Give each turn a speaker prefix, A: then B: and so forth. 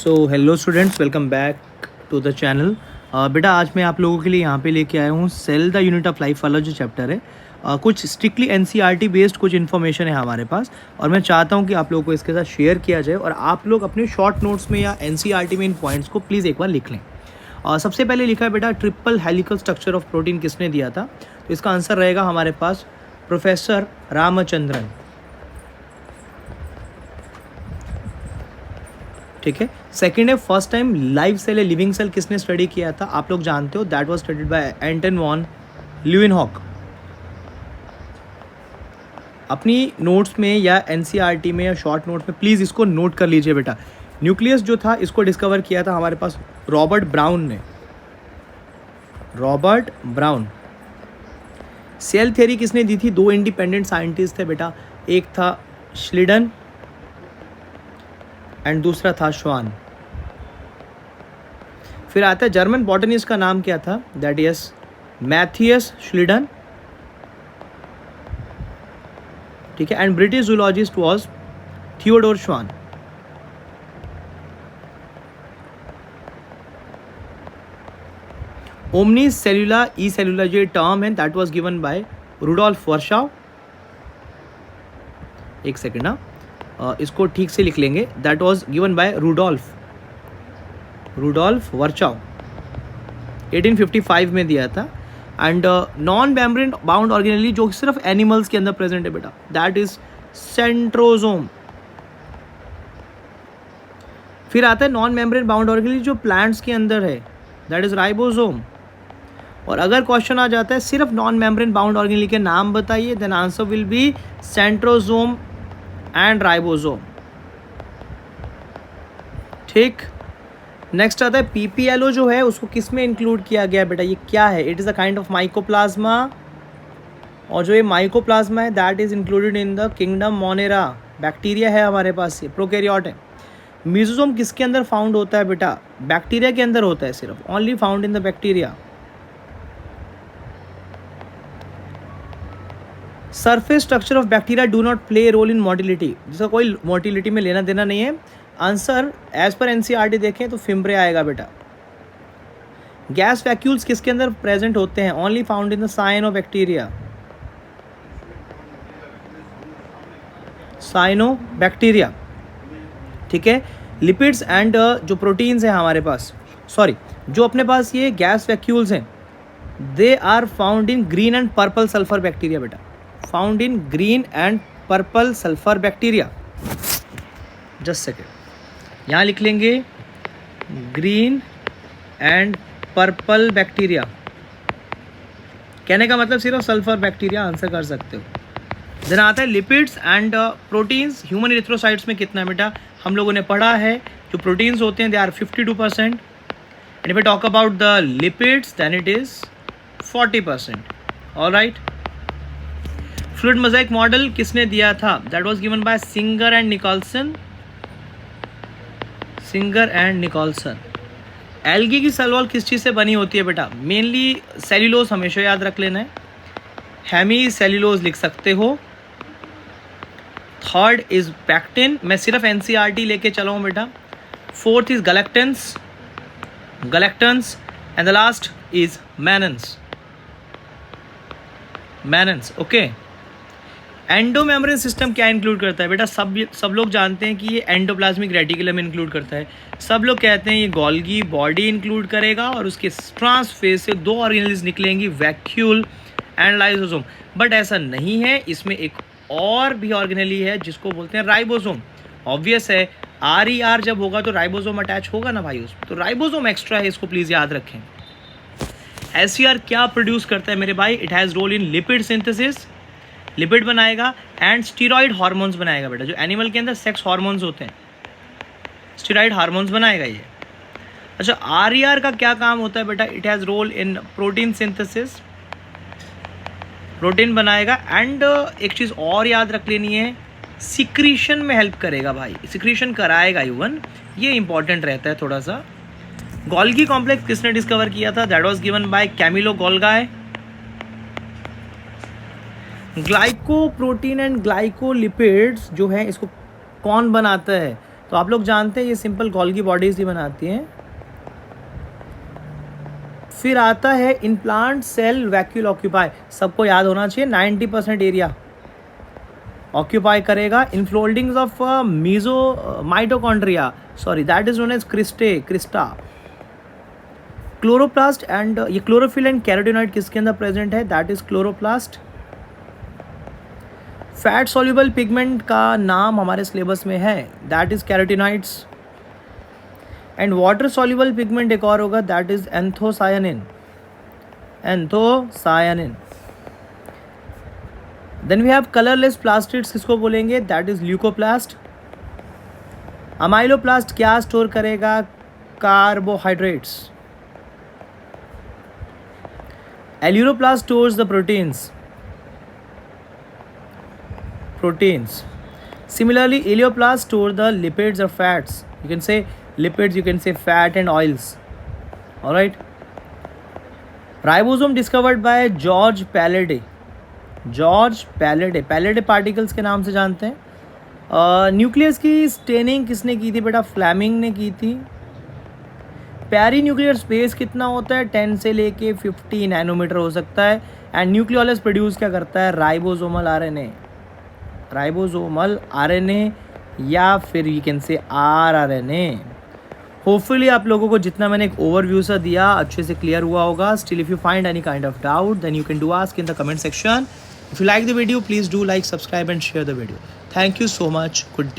A: So hello students, welcome back to the channel. बेटा आज मैं आप लोगों के लिए यहाँ पे लेके आया हूँ cell the unit of life वाला जो चैप्टर है। कुछ स्ट्रिक्टली एनसीईआरटी बेस्ड कुछ इन्फॉर्मेशन है हमारे पास और मैं चाहता हूँ कि आप लोगों को इसके साथ शेयर किया जाए और आप लोग अपने शॉर्ट नोट्स में या एनसीईआरटी में इन पॉइंट्स को प्लीज़ एक बार लिख लें। सबसे पहले लिखा है बेटा triple helical structure of protein किसने दिया था, तो इसका आंसर रहेगा हमारे पास प्रोफेसर रामचंद्रन। ठीक है। सेकेंड है फर्स्ट टाइम लाइव सेल या लिविंग सेल किसने स्टडी किया था, आप लोग जानते हो, that was studied by Anton von Leeuwenhoek. अपनी नोट्स में या एनसीईआरटी में या शॉर्ट नोट्स में प्लीज़ इसको नोट कर लीजिए बेटा। न्यूक्लियस जो था इसको डिस्कवर किया था हमारे पास रॉबर्ट ब्राउन ने। Robert brown. सेल थ्योरी किसने दी थी, दो इंडिपेंडेंट साइंटिस्ट थे बेटा, एक था श्लिडन एंड दूसरा था श्वान। फिर आता है जर्मन बॉटनिस्ट का नाम क्या था, दैट इज मैथियस श्लिडन। ठीक है। And British zoologist was Theodor Schwann. ओमनी सेल्यूला ई सेल्यूला जो टर्म है that was given by Rudolf Virchow. एक सेकेंड ना, इसको ठीक से लिख लेंगे, that was given by Rudolf Virchow 1855 में दिया था। And non membrane bound organelle जो सिर्फ एनिमल्स के अंदर प्रेजेंट है बेटा, दैट इज सेंट्रोजोम। फिर आता है नॉन मेम्ब्रेन बाउंड ऑर्गेनेली जो प्लांट्स के अंदर है, दैट इज राइबोसोम। और अगर क्वेश्चन आ जाता है सिर्फ नॉन मेम्ब्रेन बाउंड ऑर्गेनेली के नाम बताइए, then answer will be centrosome and ribosome. ठीक। नेक्स्ट आता है पीपीएलओ जो है उसको किस में इंक्लूड किया गया बेटा, ये क्या है, it is a kind of mycoplasma. और जो ये माइकोप्लाज्मा है that is included in the kingdom Monera. Bacteria है हमारे पास, ये प्रोकैरियोट है। मेसोसोम किसके अंदर फाउंड होता है बेटा, बैक्टीरिया के अंदर होता है, सिर्फ only found in the bacteria. Surface structure of bacteria do not play role in motility, जिसका कोई मोटिलिटी में लेना देना नहीं है। आंसर एज पर एनसीईआरटी देखें तो फिम्ब्रे आएगा बेटा। गैस वैक्यूल्स किसके अंदर प्रेजेंट होते हैं, only found in the cyanobacteria. Cyanobacteria. ठीक है। लिपिड्स एंड जो प्रोटीन्स हैं हमारे पास, सॉरी जो अपने पास ये गैस वैक्यूल्स हैं, they are found in green and purple sulphur bacteria बेटा, found in green and purple sulphur bacteria. Just second, यहाँ लिख लेंगे ग्रीन एंड पर्पल बैक्टीरिया। कहने का मतलब सिर्फ सल्फर बैक्टीरिया आंसर कर सकते हो। देन आता है lipids and proteins. Human erythrocytes में कितना बेटा, हम लोगों ने पढ़ा है जो प्रोटीन्स होते हैं they are 52%। And if I talk about the lipids then it is 40%। Alright. Fluid mosaic model किसने दिया था, that was given by Singer and Nicolson. Algae की सेल वॉल किस चीज़ से बनी होती है बेटा, मेनली सेल्यूलोज, हमेशा याद रख लेना है। हेमी सेल्यूलोज लिख सकते हो। थर्ड इज पैक्टिन, मैं सिर्फ एनसीईआरटी लेके चला हूँ बेटा। Fourth is galactans and the last is mannans. Okay. Endomembrane system क्या इंक्लूड करता है बेटा, सब लोग जानते हैं कि ये एंडोप्लाज्मिक रेटिकुलम इंक्लूड करता है। सब लोग कहते हैं ये गोल्गी बॉडी इंक्लूड करेगा और उसके ट्रांसफेज से दो ऑर्गेनेल्स निकलेंगी, वैक्यूल एंड लाइसोसोम। बट ऐसा नहीं है, इसमें एक और भी ऑर्गेनेली है जिसको बोलते हैं राइबोसोम। ऑब्वियस है, RER जब होगा तो राइबोसोम अटैच होगा ना भाई उसमें, तो राइबोसोम एक्स्ट्रा है, इसको प्लीज़ याद रखें। SCR क्या प्रोड्यूस करता है मेरे भाई, it has role in lipid synthesis, lipid बनाएगा एंड स्टीरॉयड हार्मोन्स बनाएगा बेटा। जो एनिमल के अंदर सेक्स हार्मोन्स होते हैं, स्टीरॉयड हार्मोन्स बनाएगा ये। अच्छा, RER का क्या काम होता है बेटा, it has role in protein synthesis, protein बनाएगा। एंड एक चीज़ और याद रख लेनी है, सिक्रीशन में हेल्प करेगा भाई, सिक्रीशन कराएगा इवन, ये इंपॉर्टेंट रहता है थोड़ा सा। गोल्गी कॉम्प्लेक्स किसने डिस्कवर किया था, that was given by Camillo Golgi. Glycoprotein and glycolipids जो है इसको कौन बनाता है, तो आप लोग जानते हैं ये सिंपल गोल्गी बॉडीज ही बनाती हैं। फिर आता है in plant cell vacuole occupy, सबको याद होना चाहिए 90% एरिया ऑक्यूपाई करेगा। Infoldings of mitochondria, sorry that is known as crista. Chloroplast and ये क्लोरोफिल एंड कैरोटिनॉइड किसके अंदर प्रेजेंट है, that is chloroplast. Fat soluble pigment का नाम हमारे सिलेबस में है, that is carotenoids. And water soluble pigment एक और होगा, that is anthocyanin. Then we have colourless plastids, किसको बोलेंगे, दैट इज ल्यूकोप्लास्ट। अमाइलोप्लास्ट क्या स्टोर करेगा, carbohydrates. Aleuroplast stores the proteins. Similarly, elioplast store the lipids or fats. You can say lipids, you can say fat and oils. All right. Ribosome discovered by George Palade. Palade particles के नाम से जानते हैं। Nucleus की staining किसने की थी बेटा, फ्लेमिंग ने की थी। पैरी न्यूक्लियर स्पेस कितना होता है, 10 से लेके 50 नैनोमीटर हो सकता है। एंड न्यूक्लियोलस प्रोड्यूस क्या करता है, राइबोसोमल आरएनए या फिर you can say rRNA. Hopefully आप लोगों को जितना मैंने एक ओवरव्यू सा दिया अच्छे से क्लियर हुआ होगा। Still if you find any kind of doubt then you can do ask in the comment section. If you like the video please do like, subscribe and share the video. Thank you so much, good day.